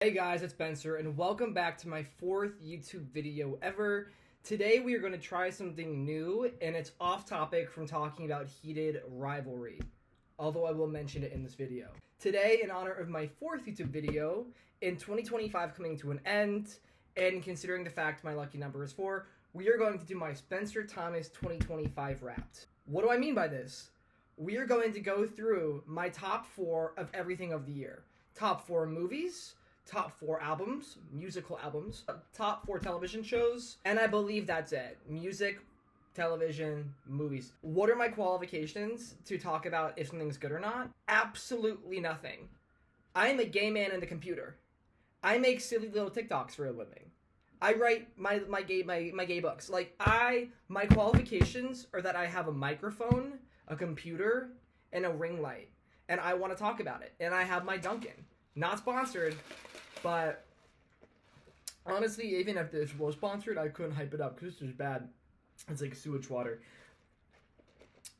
Hey guys, it's Spencer, and welcome back to my fourth YouTube video ever. Today we are going to try something new, and it's off topic from talking about heated rivalry, although I will mention it in this video. Today, in honor of my fourth YouTube video, in 2025 coming to an end, and considering the fact my lucky number is 4, we are going to do my Spencer Thomas 2025 Wrapped. What do I mean by this? We are going to go through my top 4 of everything of the year. Top 4 movies, top 4 albums, musical albums, top 4 television shows, and I believe that's it. Music, television, movies. What are my qualifications to talk about if something's good or not? Absolutely nothing. I am a gay man in the computer. I make silly little TikToks for a living. I write my gay books. My qualifications are that I have a microphone, a computer, and a ring light, and I want to talk about it. And I have my Dunkin'. Not sponsored, but honestly, even if this was sponsored, I couldn't hype it up because it's just bad. It's like sewage water.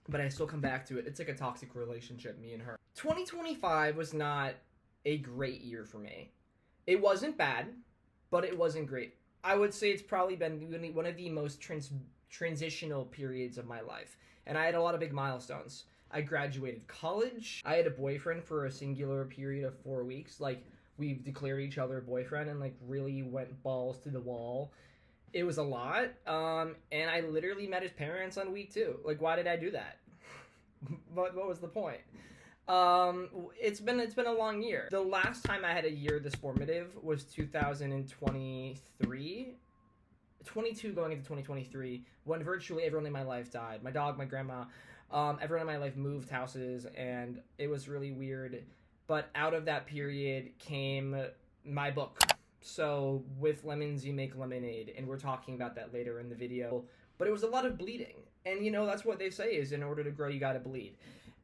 But I still come back to it. It's like a toxic relationship, me and her. 2025 was not a great year for me. It wasn't bad, but it wasn't great. I would say it's probably been one of the most transitional periods of my life. And I had a lot of big milestones. I graduated college. I had a boyfriend for a singular period of 4 weeks. We declared each other boyfriend and really went balls to the wall. It was a lot. And I literally met his parents on week 2. Why did I do that? What was the point? It's been a long year. The last time I had a year this formative was 2023. 22 going into 2023, when virtually everyone in my life died. My dog, my grandma, everyone in my life moved houses, and it was really weird. But out of that period came my book. So with lemons, you make lemonade, and we're talking about that later in the video. But it was a lot of bleeding, and that's what they say is in order to grow, you gotta bleed.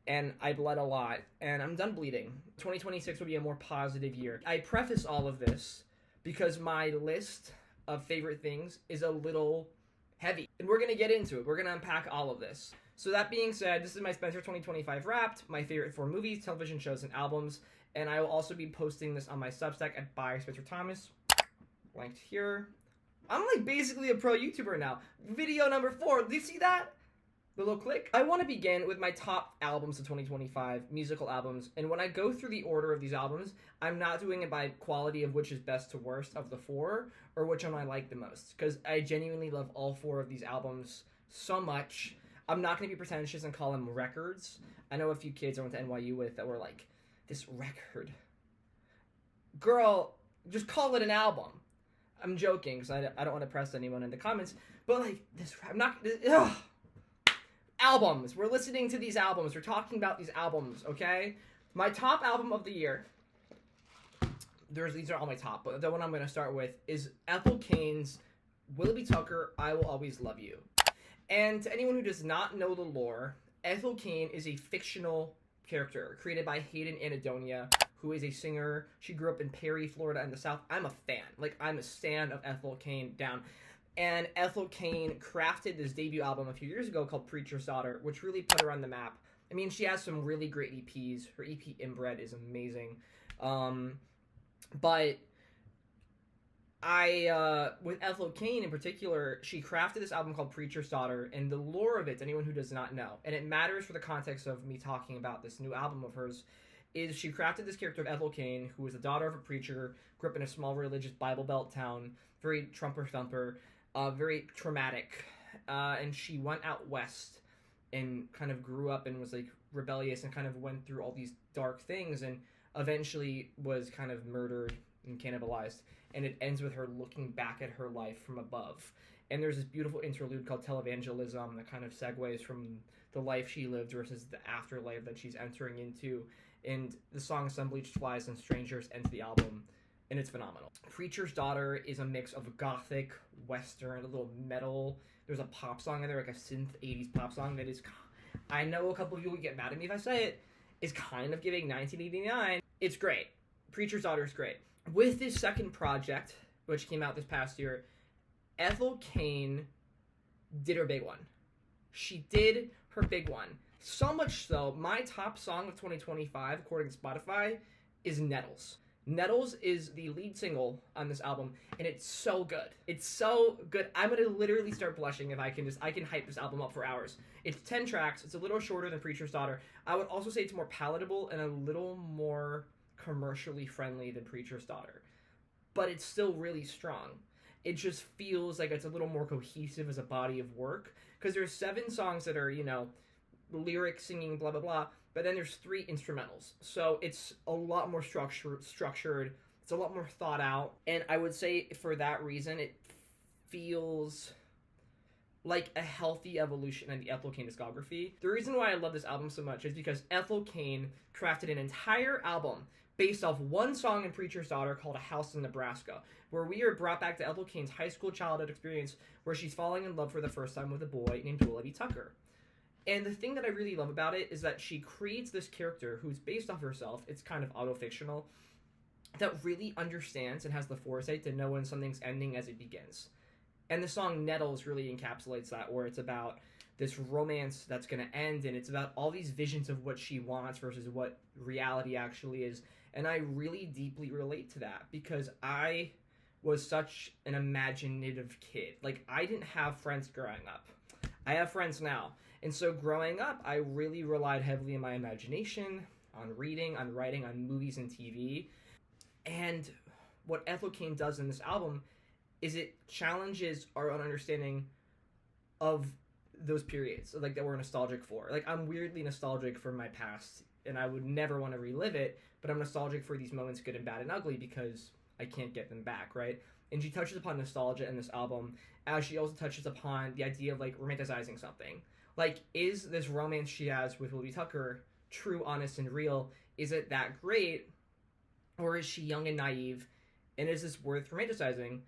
And I bled a lot, and I'm done bleeding. 2026 will be a more positive year. I preface all of this because my list of favorite things is a little heavy, and we're gonna get into it. We're gonna unpack all of this. So that being said, this is my Spencer 2025 Wrapped, my favorite 4 movies, television shows, and albums, and I will also be posting this on my Substack at by Spencer Thomas, linked here. I'm basically a pro YouTuber now. Video number 4. Do you see that? The little click. I want to begin with my top albums of 2025, musical albums, and when I go through the order of these albums, I'm not doing it by quality of which is best to worst of the 4, or which one I like the most, because I genuinely love all 4 of these albums so much. I'm not going to be pretentious and call them records. I know a few kids I went to NYU with that were like, this record. Girl, just call it an album. I'm joking, because I don't want to press anyone in the comments, but I'm not... Ugh. Albums. We're listening to these albums. We're talking about these albums, okay? My top album of the year, these are all my top, but the one I'm going to start with is Ethel Cain's Willoughby Tucker, I Will Always Love You. And to anyone who does not know the lore, Ethel Cain is a fictional character created by Hayden Anadonia, who is a singer. She grew up in Perry, Florida in the South. I'm a fan. I'm a stan of Ethel Cain down. And Ethel Cain crafted this debut album a few years ago called Preacher's Daughter, which really put her on the map. I mean, she has some really great EPs. Her EP Inbred is amazing. But with Ethel Cain in particular, she crafted this album called Preacher's Daughter, and the lore of it, to anyone who does not know, and it matters for the context of me talking about this new album of hers, is she crafted this character of Ethel Cain, who was the daughter of a preacher, grew up in a small religious Bible Belt town, very Trumper-thumper, very traumatic, and she went out west and kind of grew up and was rebellious and kind of went through all these dark things and eventually was kind of murdered and cannibalized, and it ends with her looking back at her life from above. And there's this beautiful interlude called Televangelism that kind of segues from the life she lived versus the afterlife that she's entering into, and the song Some Bleached Flies and Strangers ends the album. And it's phenomenal. Preacher's Daughter is a mix of gothic, western, a little metal. There's a pop song in there, a synth 80s pop song that is... I know a couple of you will get mad at me if I say it. Is kind of giving 1989. It's great. Preacher's Daughter is great. With this second project, which came out this past year, Ethel Cain did her big one. She did her big one. So much so, my top song of 2025, according to Spotify, is Nettles. Nettles is the lead single on this album, and it's so good. It's so good. I'm gonna literally start blushing if I can hype this album up for hours. It's 10 tracks. It's a little shorter than Preacher's Daughter. I would also say it's more palatable and a little more commercially friendly than Preacher's Daughter. But it's still really strong. It just feels like it's a little more cohesive as a body of work. Because there's 7 songs that are, lyric, singing, blah, blah, blah. But then there's 3 instrumentals. So it's a lot more structured. It's a lot more thought out. And I would say for that reason, it feels like a healthy evolution in the Ethel Cain discography. The reason why I love this album so much is because Ethel Cain crafted an entire album based off one song in Preacher's Daughter called A House in Nebraska, where we are brought back to Ethel Cain's high school childhood experience where she's falling in love for the first time with a boy named Willoughby Tucker. And the thing that I really love about it is that she creates this character who's based off herself. It's kind of auto-fictional, that really understands and has the foresight to know when something's ending as it begins. And the song Nettles really encapsulates that, where it's about this romance that's going to end, and it's about all these visions of what she wants versus what reality actually is. And I really deeply relate to that because I was such an imaginative kid. Like, I didn't have friends growing up. I have friends now. And so growing up, I really relied heavily on my imagination, on reading, on writing, on movies and TV. And what Ethel Cain does in this album is it challenges our own understanding of those periods, like, that we're nostalgic for. Like, I'm weirdly nostalgic for my past, and I would never want to relive it, but I'm nostalgic for these moments, good and bad and ugly, because I can't get them back, right? And she touches upon nostalgia in this album, as she also touches upon the idea of, like, romanticizing something. Like, is this romance she has with Willoughby Tucker true, honest, and real? Is it that great? Or is she young and naive? And is this worth romanticizing?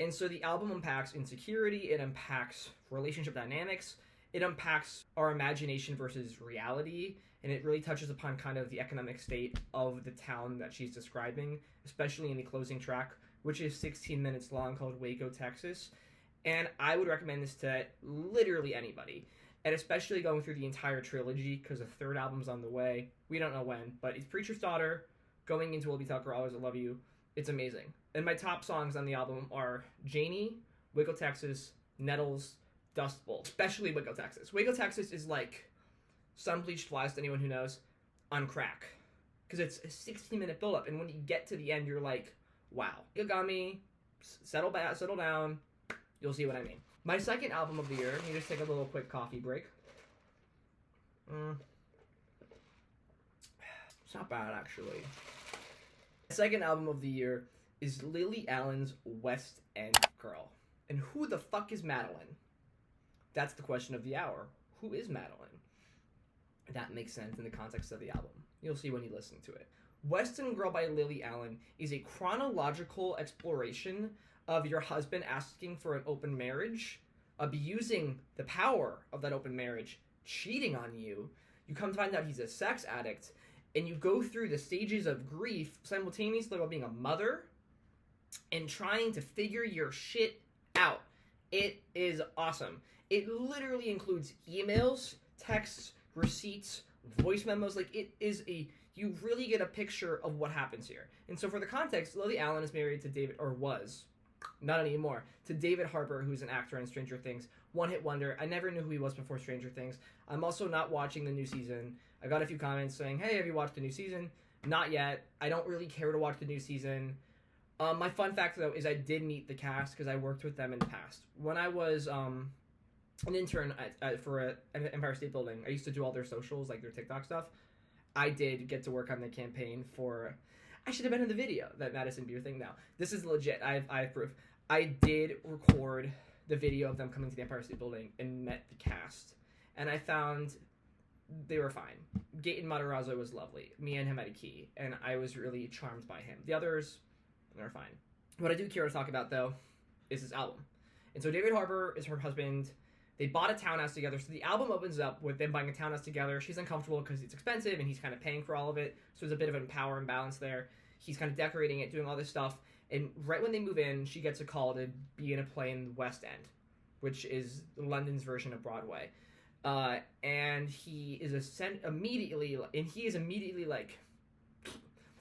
And so the album unpacks insecurity, it unpacks relationship dynamics, it unpacks our imagination versus reality, and it really touches upon kind of the economic state of the town that she's describing, especially in the closing track, which is 16 minutes long, called Waco, Texas. And I would recommend this to literally anybody. And especially going through the entire trilogy, because the 3rd album's on the way. We don't know when, but it's Preacher's Daughter, going into Willoughby Tucker, Always I Love You. It's amazing. And my top songs on the album are Janie, Waco, Texas, Nettles, Dust Bowl. Especially Waco, Texas. Waco, Texas is like Sun Bleached Flies, to anyone who knows, on crack. Because it's a 16-minute build-up, and when you get to the end, you're like, wow. Yagami, settle down, you'll see what I mean. My second album of the year, let me just take a little quick coffee break. It's not bad, actually. The second album of the year is Lily Allen's West End Girl. And who the fuck is Madeline? That's the question of the hour. Who is Madeline? That makes sense in the context of the album. You'll see when you listen to it. West End Girl by Lily Allen is a chronological exploration of your husband asking for an open marriage, abusing the power of that open marriage, cheating on you. You come to find out he's a sex addict, and you go through the stages of grief simultaneously while being a mother and trying to figure your shit out. It is awesome. It literally includes emails, texts, receipts, voice memos. Like, it is you really get a picture of what happens here. And so for the context, Lily Allen is married to David, or was, not anymore, to David Harbour, who's an actor in Stranger Things. One-hit wonder. I never knew who he was before Stranger Things. I'm also not watching the new season. I got a few comments saying, hey, have you watched the new season? Not yet. I don't really care to watch the new season. My fun fact, though, is I did meet the cast because I worked with them in the past. When I was an intern for an Empire State Building, I used to do all their socials, like their TikTok stuff. I did get to work on the campaign for... I should have been in the video, that Madison Beer thing now. This is legit. I have proof. I did record the video of them coming to the Empire State Building and met the cast. And I found they were fine. Gaten Matarazzo was lovely. Me and him had a key, and I was really charmed by him. The others, they're fine. What I do care to talk about, though, is this album. And so David Harbour is her husband. They bought a townhouse together. So the album opens up with them buying a townhouse together. She's uncomfortable because it's expensive, and he's kind of paying for all of it. So there's a bit of a power imbalance there. He's kind of decorating it, doing all this stuff. And right when they move in, she gets a call to be in a play in the West End, which is London's version of Broadway. And he is immediately like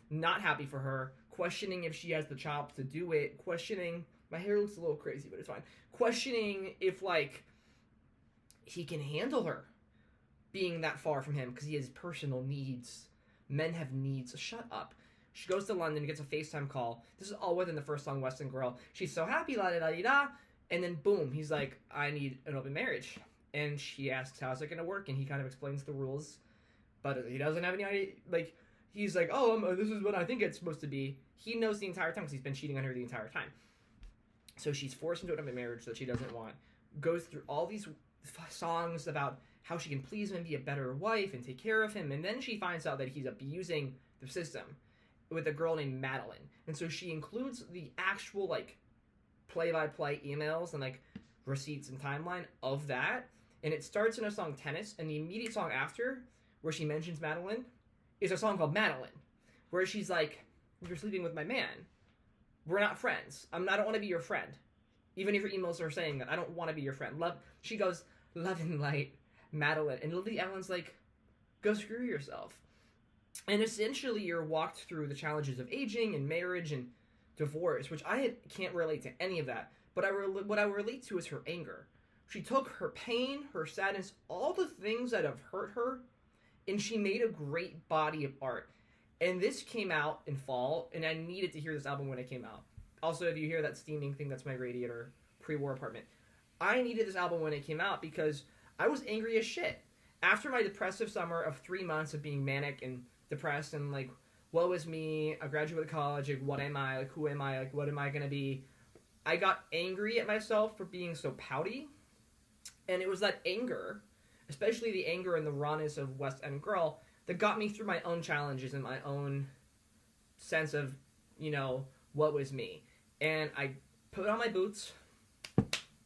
not happy for her, questioning if she has the chops to do it, questioning, my hair looks a little crazy, but it's fine, questioning if, like, he can handle her being that far from him because he has personal needs. Men have needs. Shut up. She goes to London, gets a FaceTime call. This is all within the first song, Western Girl. She's so happy, la-da-da-da-da. And then, boom, he's like, I need an open marriage. And she asks, how's it going to work? And he kind of explains the rules. But he doesn't have any idea. Like, he's like, oh, this is what I think it's supposed to be. He knows the entire time because he's been cheating on her the entire time. So she's forced into an open marriage that she doesn't want. Goes through all these songs about how she can please him and be a better wife and take care of him. And then she finds out that he's abusing the system with a girl named Madeline. And so she includes the actual, like, play-by-play emails and, like, receipts and timeline of that. And it starts in a song, Tennis, and the immediate song after, where she mentions Madeline, is a song called Madeline, where she's like, you're sleeping with my man. We're not friends. I don't want to be your friend. Even if your emails are saying that, I don't want to be your friend. She goes, love and light, Madeline. And Lily Allen's like, go screw yourself. And essentially you're walked through the challenges of aging and marriage and divorce, which I can't relate to any of that. But what I relate to is her anger. She took her pain, her sadness, all the things that have hurt her, and she made a great body of art. And this came out in fall, and I needed to hear this album when it came out. Also, if you hear that steaming thing, that's my radiator pre-war apartment. I needed this album when it came out because I was angry as shit. After my depressive summer of 3 months of being manic and depressed and, like, woe is me, I graduated college, like, what am I, like, who am I, like, what am I gonna be? I got angry at myself for being so pouty, and it was that anger, especially the anger and the rawness of West End Girl, that got me through my own challenges and my own sense of, you know, what was me. And I put on my boots,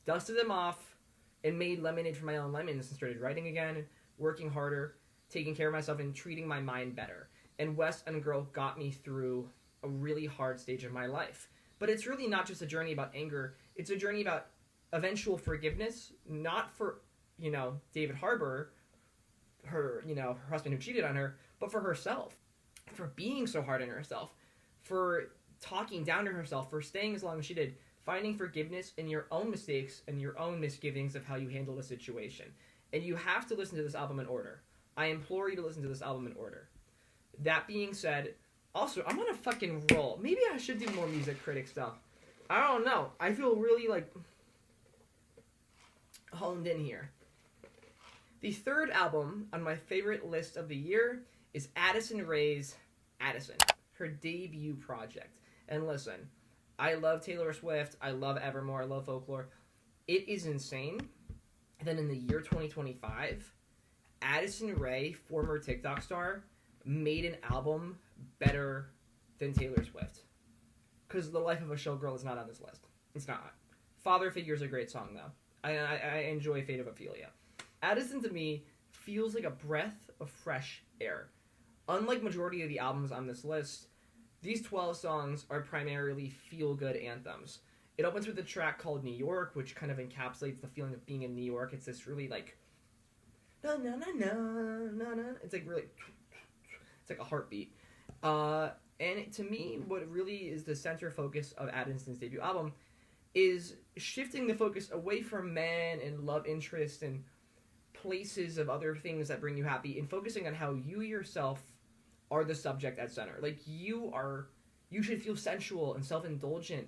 dusted them off, and made lemonade from my own lemons and started writing again, working harder, taking care of myself, and treating my mind better. And West End Girl got me through a really hard stage of my life. But it's really not just a journey about anger. It's a journey about eventual forgiveness, not for, you know, David Harbour, her husband who cheated on her, but for herself, for being so hard on herself, for talking down to herself, for staying as long as she did, finding forgiveness in your own mistakes and your own misgivings of how you handle a situation. And you have to listen to this album in order. I implore you to listen to this album in order. That being said, also, I'm on a fucking roll. Maybe I should do more music critic stuff. I don't know. I feel really, like, honed in here. The third album on my favorite list of the year is Addison Rae's Addison, her debut project. And listen, I love Taylor Swift, I love Evermore, I love Folklore. It is insane that in the year 2025, Addison Rae, former TikTok star, made an album better than Taylor Swift. Because The Life of a Showgirl is not on this list. It's not. Father Figure is a great song, though. I enjoy Fate of Ophelia. Addison, to me, feels like a breath of fresh air. Unlike majority of the albums on this list, these 12 songs are primarily feel-good anthems. It opens with a track called New York, which kind of encapsulates the feeling of being in New York. It's this really, like, na na na na na na. It's like really, it's like a heartbeat. And to me, what really is the center focus of Addison's debut album is shifting the focus away from men and love interest and places of other things that bring you happy and focusing on how you yourself are the subject at center. Like, you should feel sensual and self-indulgent,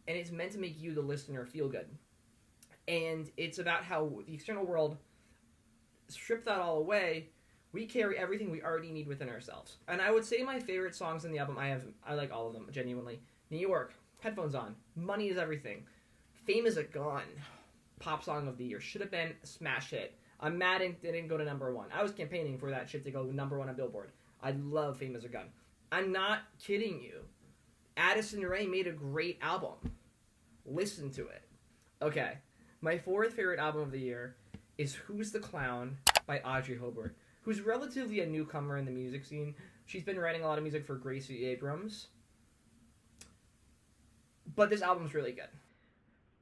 and it's meant to make you, the listener, feel good. And it's about how the external world, strip that all away, we carry everything we already need within ourselves. And I would say my favorite songs in the album, I like all of them, genuinely. New York, Headphones On, Money Is Everything, Fame Is a Gun, Pop Song of the Year, should have been a smash hit. I'm mad it didn't go to number one. I was campaigning for that shit to go number one on Billboard. I love Fame Is a Gun. I'm not kidding you. Addison Rae made a great album. Listen to it. Okay, my fourth favorite album of the year is Who's the Clown by Audrey Hobart, who's relatively a newcomer in the music scene. She's been writing a lot of music for Gracie Abrams. But this album's really good.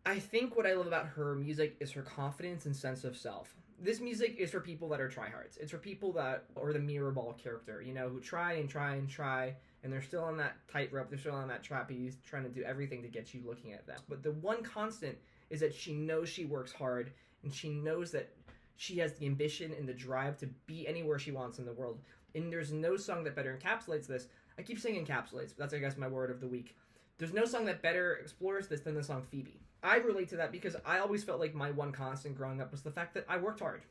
I think what I love about her music is her confidence and sense of self. This music is for people that are tryhards. It's for people that are the mirrorball character, you know, who try and try and try and they're still on that tightrope, they're still on that trapeze, trying to do everything to get you looking at them. But the one constant is that she knows she works hard, and she knows that she has the ambition and the drive to be anywhere she wants in the world. And there's no song that better encapsulates this. I keep saying encapsulates, but that's, I guess, my word of the week. There's no song that better explores this than the song Phoebe. I relate to that because I always felt like my one constant growing up was the fact that I worked hard,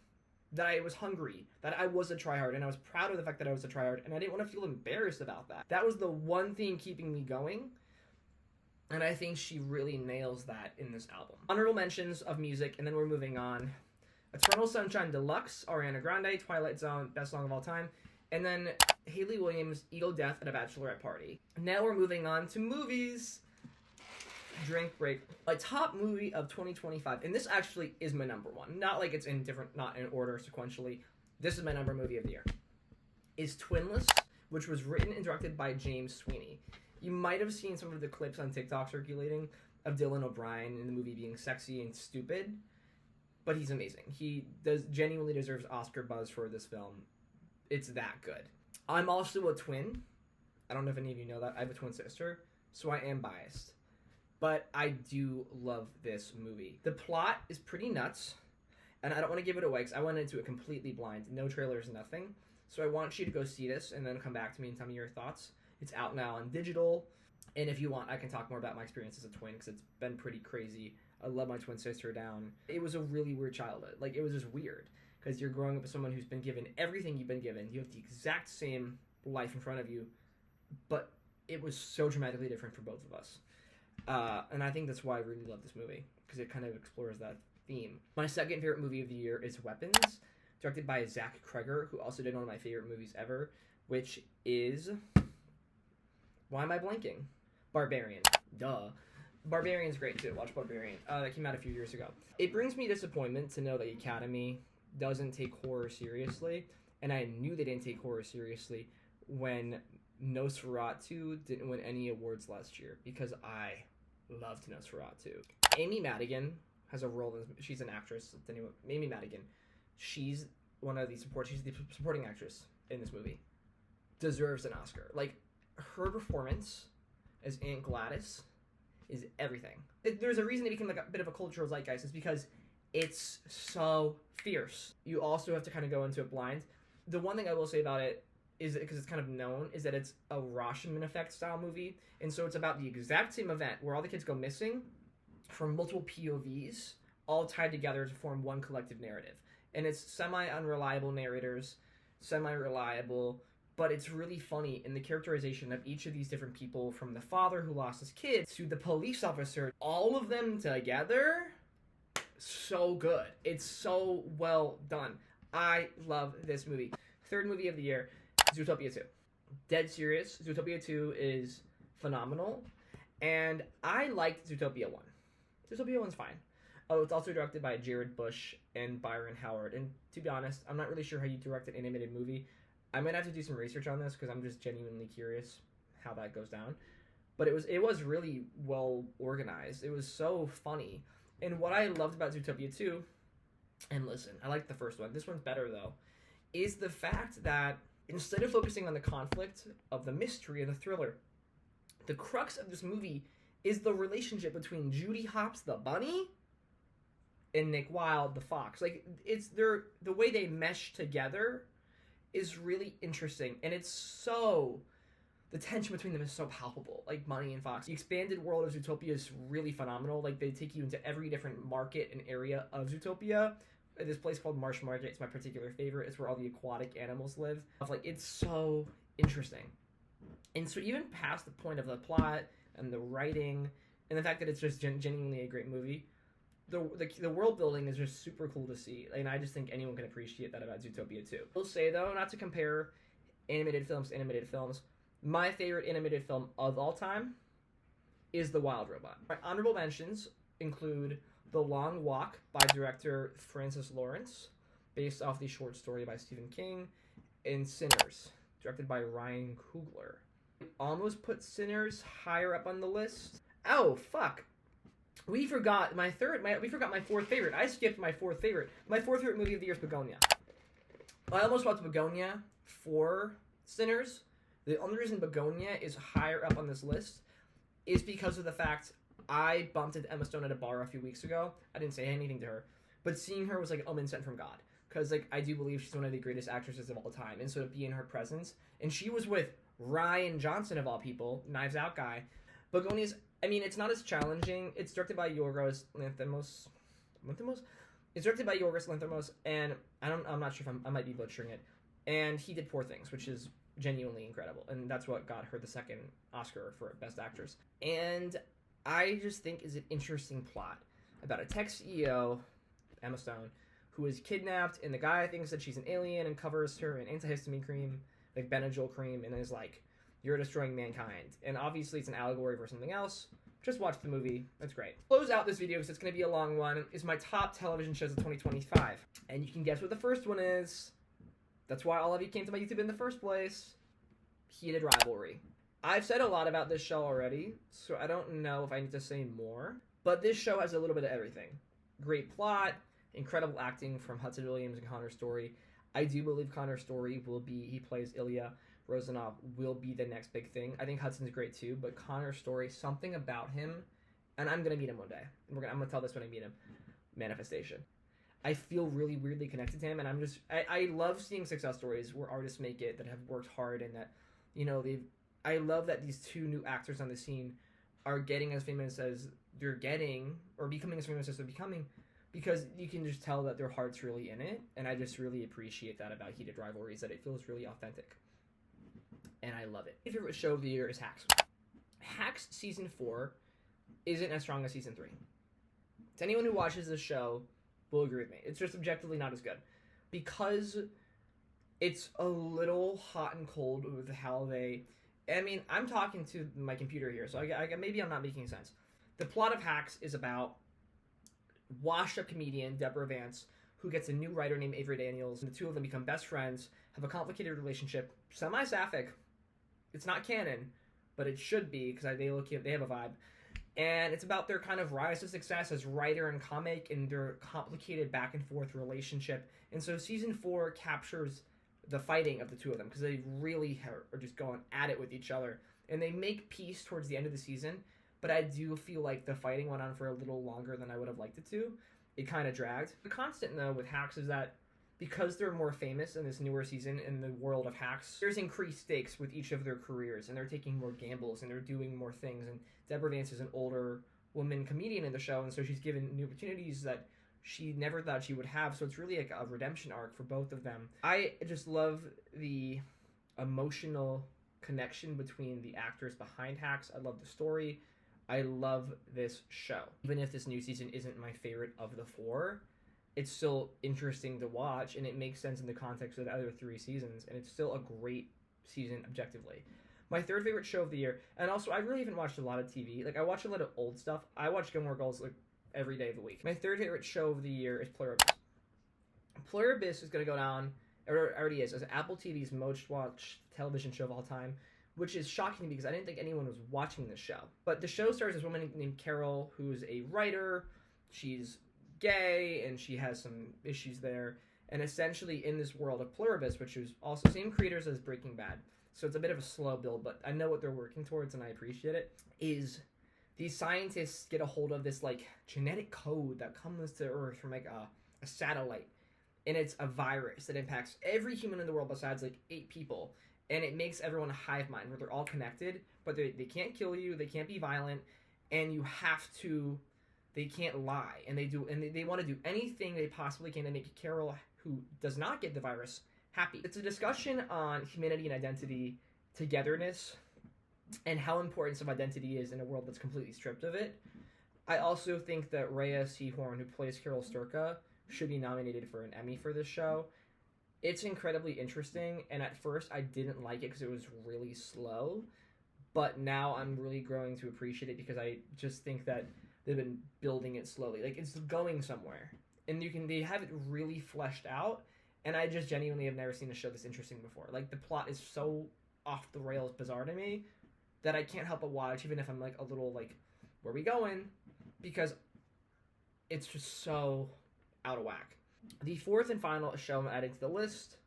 that I was hungry, that I was a tryhard, and I was proud of the fact that I was a tryhard, and I didn't want to feel embarrassed about that. That was the one thing keeping me going, and I think she really nails that in this album. Honorable mentions of music, and then we're moving on. Eternal Sunshine Deluxe, Ariana Grande, Twilight Zone, best song of all time. And then Hayley Williams, Eagle Death at a Bachelorette Party. Now we're moving on to movies. Drink break. A top movie of 2025, and this actually is my number one. Not like it's in different, not in order sequentially. This is my number movie of the year. Is Twinless, which was written and directed by James Sweeney. You might have seen some of the clips on TikTok circulating of Dylan O'Brien in the movie being sexy and stupid, but he's amazing. He genuinely deserves Oscar buzz for this film. It's that good. I'm also a twin. I don't know if any of you know that. I have a twin sister, so I am biased. But I do love this movie. The plot is pretty nuts, and I don't want to give it away because I went into it completely blind. No trailers, nothing. So I want you to go see this and then come back to me and tell me your thoughts. It's out now on digital, and if you want, I can talk more about my experience as a twin because it's been pretty crazy. I love my twin sister down. It was a really weird childhood. Like, it was just weird. Because you're growing up with someone who's been given everything you've been given. You have the exact same life in front of you, but it was so dramatically different for both of us. And I think that's why I really love this movie, because it kind of explores that theme. My second favorite movie of the year is Weapons, directed by Zach Kreger, who also did one of my favorite movies ever, which is... Why am I blanking? Barbarian. Duh. Barbarian's great too. Watch Barbarian. That came out a few years ago. It brings me disappointment to know that the Academy doesn't take horror seriously, and I knew they didn't take horror seriously when Nosferatu didn't win any awards last year, because I loved Nosferatu. Amy Madigan has a role in this. She's an actress. Anyway, Amy Madigan, she's she's the supporting actress in this movie. Deserves an Oscar. Like, her performance as Aunt Gladys is everything. There's a reason it became like a bit of a cultural zeitgeist. It's because it's so fierce. You also have to kind of go into it blind. The one thing I will say about it is, because it's kind of known, is that it's a Rashomon effect style movie, and so it's about the exact same event where all the kids go missing from multiple POVs, all tied together to form one collective narrative. And it's semi-unreliable narrators, semi-reliable, but it's really funny in the characterization of each of these different people, from the father who lost his kids to the police officer, all of them together. So good. It's so well done. I love this movie. Third movie of the year, Zootopia 2. Dead serious. Zootopia 2 is phenomenal, and I liked Zootopia 1. Zootopia 1's fine. Oh, it's also directed by Jared Bush and Byron Howard, and to be honest, I'm not really sure how you direct an animated movie. I might have to do some research on this, because I'm just genuinely curious how that goes down. But it was really well organized. It was so funny. And what I loved about Zootopia 2, and listen, I liked the first one, this one's better though, is the fact that instead of focusing on the conflict of the mystery and the thriller, the crux of this movie is the relationship between Judy Hopps the bunny and Nick Wilde the fox. Like, it's the way they mesh together is really interesting, and it's so... The tension between them is so palpable, like Bunny and Fox. The expanded world of Zootopia is really phenomenal. Like, they take you into every different market and area of Zootopia. This place called Marsh Market, it's my particular favorite. It's where all the aquatic animals live. Like, it's so interesting. And so even past the point of the plot and the writing and the fact that it's just genuinely a great movie, the world building is just super cool to see. And I just think anyone can appreciate that about Zootopia 2. I'll say, though, not to compare animated films to animated films, my favorite animated film of all time is The Wild Robot. My honorable mentions include The Long Walk by director Francis Lawrence, based off the short story by Stephen King, and Sinners, directed by Ryan Coogler. I almost put Sinners higher up on the list. Oh, fuck. We forgot my fourth favorite. I skipped my fourth favorite. My fourth favorite movie of the year is Begonia. I almost swapped Begonia for Sinners. The only reason Begonia is higher up on this list is because of the fact I bumped into Emma Stone at a bar a few weeks ago. I didn't say anything to her, but seeing her was like an omen sent from God. Because like I do believe she's one of the greatest actresses of all time, and so to be in her presence, and she was with Rian Johnson of all people, Knives Out guy. Begonia's, I mean, it's not as challenging. It's directed by Yorgos Lanthimos. It's directed by Yorgos Lanthimos, and I'm not sure if I might be butchering it. And he did Poor Things, which is genuinely incredible, and that's what got her the second Oscar for Best Actress. And I just think is an interesting plot about a tech CEO, Emma Stone, who is kidnapped, and the guy thinks that she's an alien and covers her in antihistamine cream, like Benadryl cream, and is like, "You're destroying mankind." And obviously it's an allegory for something else. Just watch the movie. That's great. Close out this video because it's going to be a long one. Is my top television shows of 2025. And you can guess what the first one is. That's why all of you came to my YouTube in the first place. Heated Rivalry. I've said a lot about this show already, so I don't know if I need to say more. But this show has a little bit of everything. Great plot, incredible acting from Hudson Williams and Connor Story. I do believe Connor Story will be, he plays Ilya Rozanov, will be the next big thing. I think Hudson's great too, but Connor Story, something about him, and I'm going to meet him one day. I'm going to tell this when I meet him. Manifestation. I feel really weirdly connected to him, and I love seeing success stories where artists make it that have worked hard and that, you know, I love that these two new actors on the scene are getting as famous as they're getting, or becoming as famous as they're becoming, because you can just tell that their heart's really in it, and I just really appreciate that about Heated Rivalries, that it feels really authentic. And I love it. My favorite show of the year is Hacks. Hacks Season 4 isn't as strong as Season 3. To anyone who watches this show will agree with me. It's just objectively not as good. Because it's a little hot and cold with how they... I mean, I'm talking to my computer here, so maybe I'm not making sense. The plot of Hacks is about washed-up comedian Deborah Vance, who gets a new writer named Avery Daniels, and the two of them become best friends, have a complicated relationship, semi-sapphic. It's not canon, but it should be, because they have a vibe. And it's about their kind of rise to success as writer and comic, and their complicated back and forth relationship. And so season 4 captures the fighting of the two of them, because they really are just going at it with each other. And they make peace towards the end of the season, but I do feel like the fighting went on for a little longer than I would have liked it to. It kind of dragged. The constant, though, with Hacks is that because they're more famous in this newer season in the world of Hacks, there's increased stakes with each of their careers, and they're taking more gambles, and they're doing more things. And Deborah Vance is an older woman comedian in the show, and so she's given new opportunities that she never thought she would have. So it's really like a redemption arc for both of them. I just love the emotional connection between the actors behind Hacks. I love the story. I love this show. Even if this new season isn't my favorite of the 4, it's still interesting to watch, and it makes sense in the context of the other 3 seasons, and it's still a great season objectively. My third favorite show of the year, and also I really haven't watched a lot of TV. Like, I watch a lot of old stuff. I watch Gilmore Girls like every day of the week. My third favorite show of the year is Pluribus. Pluribus is going to go down, or already is, as Apple TV's most watched television show of all time, which is shocking to me because I didn't think anyone was watching this show. But the show stars this woman named Carol, who's a writer. She's gay, and she has some issues there. And essentially in this world of Pluribus, which is also same creators as Breaking Bad, so it's a bit of a slow build, but I know what they're working towards, and I appreciate it, is these scientists get a hold of this, like, genetic code that comes to Earth from, like, a satellite. And it's a virus that impacts every human in the world besides, like, 8 people. And it makes everyone a hive mind where they're all connected, but they can't kill you, they can't be violent, and you have to, they can't lie. And they want to do anything they possibly can to make Carol, who does not get the virus, happy. It's a discussion on humanity and identity, togetherness, and how important some identity is in a world that's completely stripped of it. I also think that Rhea Seehorn, who plays Carol Sturka, should be nominated for an Emmy for this show. It's incredibly interesting, and at first I didn't like it because it was really slow, but now I'm really growing to appreciate it because I just think that they've been building it slowly. Like, it's going somewhere, and they have it really fleshed out, and I just genuinely have never seen a show this interesting before. Like, the plot is so off the rails bizarre to me that I can't help but watch, even if I'm like a little like, where are we going? Because it's just so out of whack. The fourth and final show I'm adding to the list,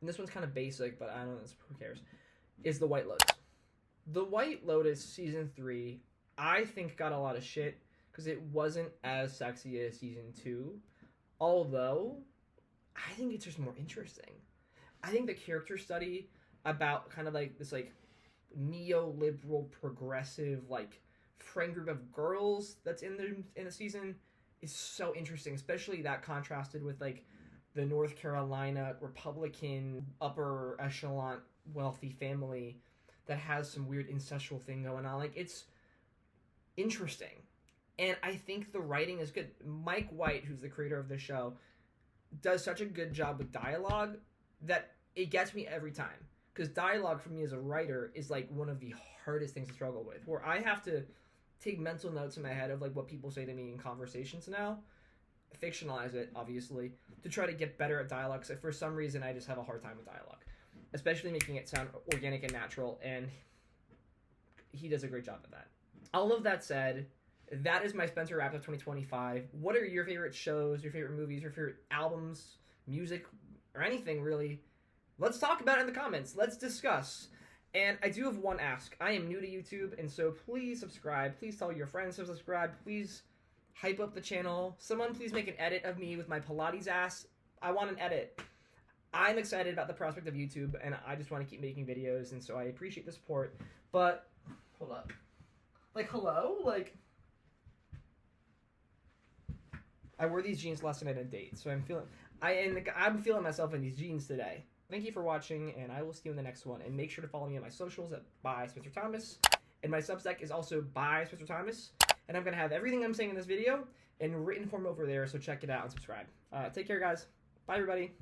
and this one's kind of basic, but I don't know, who cares, is The White Lotus. The White Lotus season 3, I think, got a lot of shit because it wasn't as sexy as season 2. Although, I think it's just more interesting. I think the character study about kind of like this like neoliberal progressive like friend group of girls that's in the season is so interesting, especially that contrasted with like the North Carolina Republican upper echelon wealthy family that has some weird incestual thing going on. Like, it's interesting. And I think the writing is good. Mike White, who's the creator of the show, does such a good job with dialogue that it gets me every time. Because dialogue for me as a writer is like one of the hardest things to struggle with, where I have to take mental notes in my head of like what people say to me in conversations now, fictionalize it obviously, to try to get better at dialogue. Because for some reason I just have a hard time with dialogue, especially making it sound organic and natural, and he does a great job at that. All of that said, that is my Spencer Wrapped Up 2025. What are your favorite shows, your favorite movies, your favorite albums, music, or anything really? Let's talk about it in the comments. Let's discuss. And I do have one ask. I am new to YouTube, and so please subscribe. Please tell your friends to subscribe. Please hype up the channel. Someone please make an edit of me with my Pilates ass. I want an edit. I'm excited about the prospect of YouTube, and I just want to keep making videos, and so I appreciate the support. But, hold up. Like, hello? Like, I wore these jeans last night on a date, so I'm feeling myself in these jeans today. Thank you for watching, and I will see you in the next one. And make sure to follow me on my socials at by Spencer Thomas. And my Substack is also by Spencer Thomas. And I'm going to have everything I'm saying in this video in written form over there, so check it out and subscribe. Take care, guys. Bye, everybody.